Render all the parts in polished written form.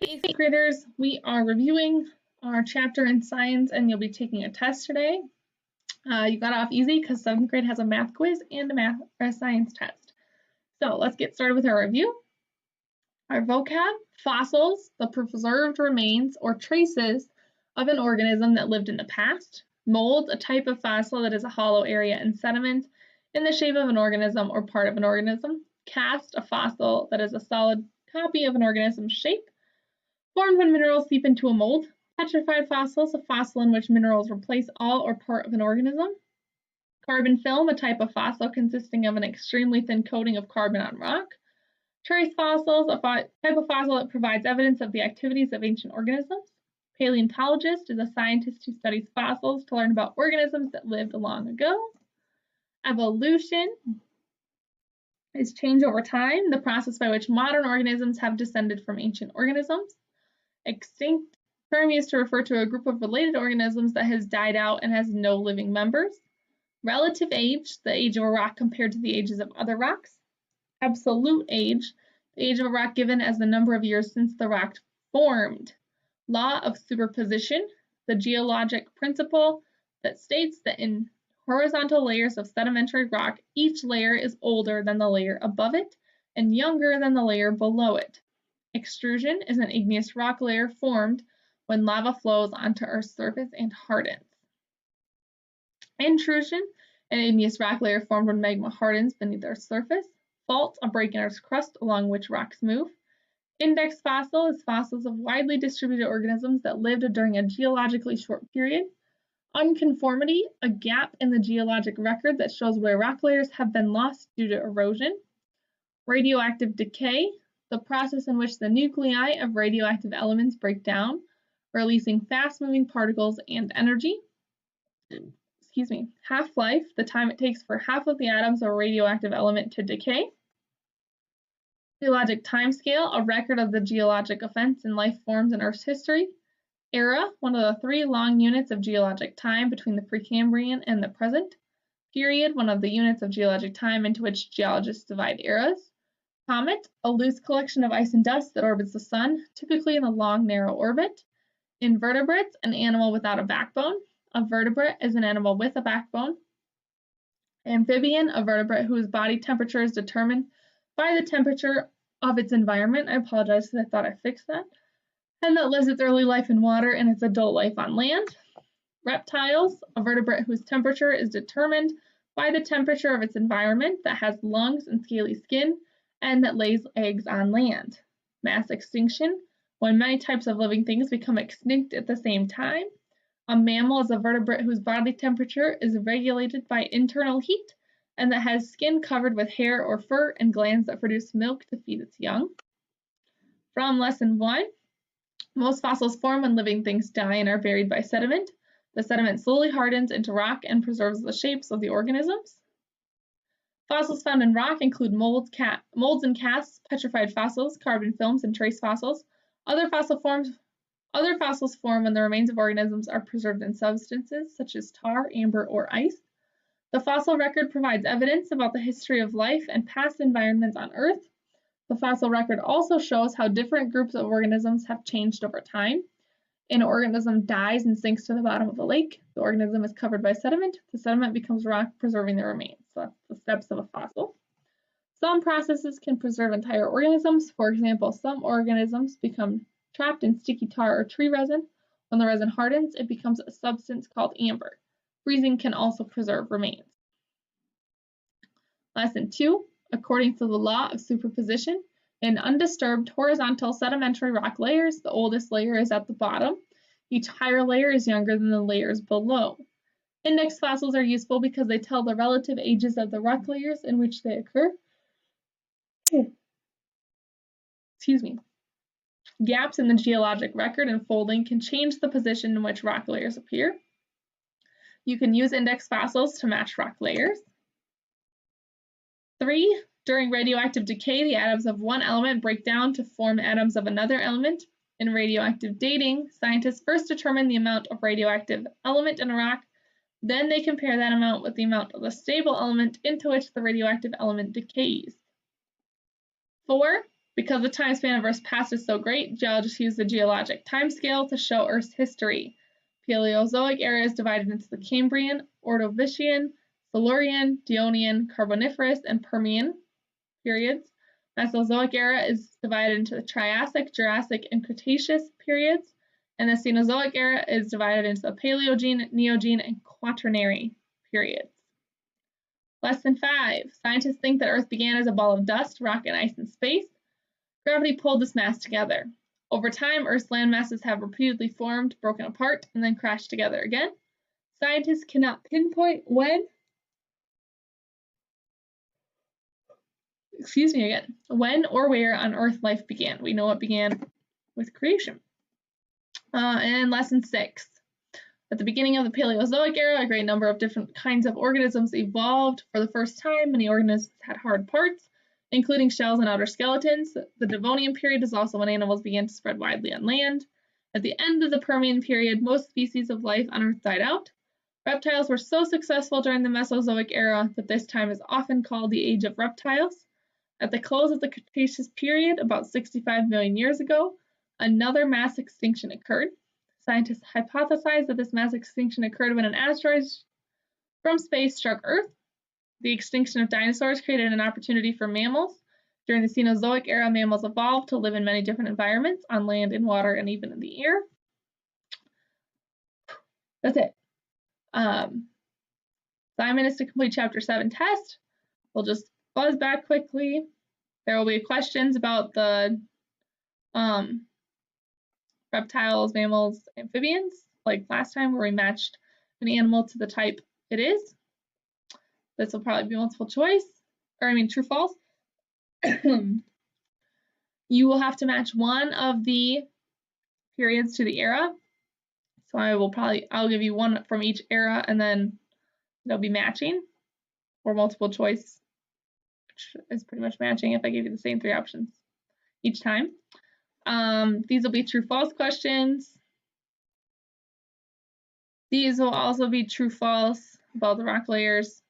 Eighth graders, we are reviewing our chapter in science and you'll be taking a test today. You got off easy because 7th grade has a math quiz and a science test. So let's get started with our review. Our vocab: fossils, the preserved remains or traces of an organism that lived in the past. Mold, a type of fossil that is a hollow area in sediment in the shape of an organism or part of an organism. Cast, a fossil that is a solid copy of an organism's shape, formed when minerals seep into a mold. Petrified fossils, a fossil in which minerals replace all or part of an organism. Carbon film, a type of fossil consisting of an extremely thin coating of carbon on rock. Trace fossils, a type of fossil that provides evidence of the activities of ancient organisms. Paleontologist is a scientist who studies fossils to learn about organisms that lived long ago. Evolution is change over time, the process by which modern organisms have descended from ancient organisms. Extinct, term used to refer to a group of related organisms that has died out and has no living members. Relative age, the age of a rock compared to the ages of other rocks. Absolute age, the age of a rock given as the number of years since the rock formed. Law of superposition, the geologic principle that states that in horizontal layers of sedimentary rock, each layer is older than the layer above it and younger than the layer below it. Extrusion is an igneous rock layer formed when lava flows onto Earth's surface and hardens. Intrusion, an igneous rock layer formed when magma hardens beneath Earth's surface. Fault, a break in Earth's crust along which rocks move. Index fossil is fossils of widely distributed organisms that lived during a geologically short period. Unconformity, a gap in the geologic record that shows where rock layers have been lost due to erosion. Radioactive decay, the process in which the nuclei of radioactive elements break down, releasing fast-moving particles and energy. Half-life, the time it takes for half of the atoms of a radioactive element to decay. Geologic timescale, a record of the geologic events and life forms in Earth's history. Era, one of the 3 long units of geologic time between the Precambrian and the present. Period, one of the units of geologic time into which geologists divide eras. Comet, a loose collection of ice and dust that orbits the sun, typically in a long, narrow orbit. Invertebrates, an animal without a backbone. A vertebrate is an animal with a backbone. Amphibian, a vertebrate whose body temperature is determined by the temperature of its environment. I apologize because I thought I fixed that. And that lives its early life in water and its adult life on land. Reptiles, a vertebrate whose temperature is determined by the temperature of its environment, that has lungs and scaly skin, and that lays eggs on land. Mass extinction, when many types of living things become extinct at the same time. A mammal is a vertebrate whose body temperature is regulated by internal heat and that has skin covered with hair or fur and glands that produce milk to feed its young. From lesson 1, most fossils form when living things die and are buried by sediment. The sediment slowly hardens into rock and preserves the shapes of the organisms. Fossils found in rock include molds and casts, petrified fossils, carbon films, and trace fossils. Other fossils form when the remains of organisms are preserved in substances such as tar, amber, or ice. The fossil record provides evidence about the history of life and past environments on Earth. The fossil record also shows how different groups of organisms have changed over time. An organism dies and sinks to the bottom of a lake. The organism is covered by sediment. The sediment becomes rock, preserving the remains. So that's the steps of a fossil. Some processes can preserve entire organisms. For example, some organisms become trapped in sticky tar or tree resin. When the resin hardens, it becomes a substance called amber. Freezing can also preserve remains. Lesson 2, according to the law of superposition, in undisturbed horizontal sedimentary rock layers, the oldest layer is at the bottom. Each higher layer is younger than the layers below. Index fossils are useful because they tell the relative ages of the rock layers in which they occur. Gaps in the geologic record and folding can change the position in which rock layers appear. You can use index fossils to match rock layers. 3. During radioactive decay, the atoms of one element break down to form atoms of another element. In radioactive dating, scientists first determine the amount of radioactive element in a rock. Then they compare that amount with the amount of the stable element into which the radioactive element decays. 4. Because the time span of Earth's past is so great, geologists use the geologic timescale to show Earth's history. Paleozoic era is divided into the Cambrian, Ordovician, Silurian, Devonian, Carboniferous, and Permian periods. Mesozoic era is divided into the Triassic, Jurassic, and Cretaceous periods, and the Cenozoic era is divided into the Paleogene, Neogene, and Quaternary periods. Lesson 5. Scientists think that Earth began as a ball of dust, rock, and ice in space. Gravity pulled this mass together. Over time, Earth's land masses have repeatedly formed, broken apart, and then crashed together again. Scientists cannot pinpoint when or where on Earth life began. We know it began with creation. And lesson 6. At the beginning of the Paleozoic era, a great number of different kinds of organisms evolved. For the first time, many organisms had hard parts, including shells and outer skeletons. The Devonian period is also when animals began to spread widely on land. At the end of the Permian period, most species of life on Earth died out. Reptiles were so successful during the Mesozoic era that this time is often called the Age of Reptiles. At the close of the Cretaceous period, about 65 million years ago, another mass extinction occurred. Scientists hypothesize that this mass extinction occurred when an asteroid from space struck Earth. The extinction of dinosaurs created an opportunity for mammals. During the Cenozoic era, mammals evolved to live in many different environments, on land, in water, and even in the air. That's it. Assignment is to complete Chapter 7 test. We'll just buzz back quickly. There will be questions about the reptiles, mammals, amphibians, like last time where we matched an animal to the type it is. This will probably be multiple choice, true, false. You will have to match one of the periods to the era. So I'll give you one from each era, and then they'll be matching, or multiple choice, which is pretty much matching if I give you the same 3 options each time. These will be true-false questions. These will also be true-false about the rock layers.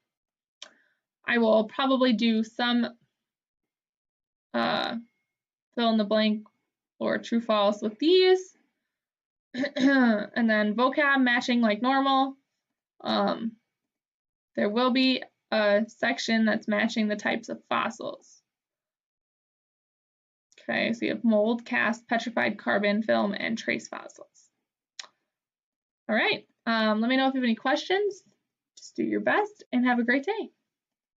I will probably do some fill in the blank or true-false with these. And then vocab matching like normal. There will be a section that's matching the types of fossils. Okay, so you have mold, cast, petrified, carbon, film, and trace fossils. All right, let me know if you have any questions. Just do your best and have a great day.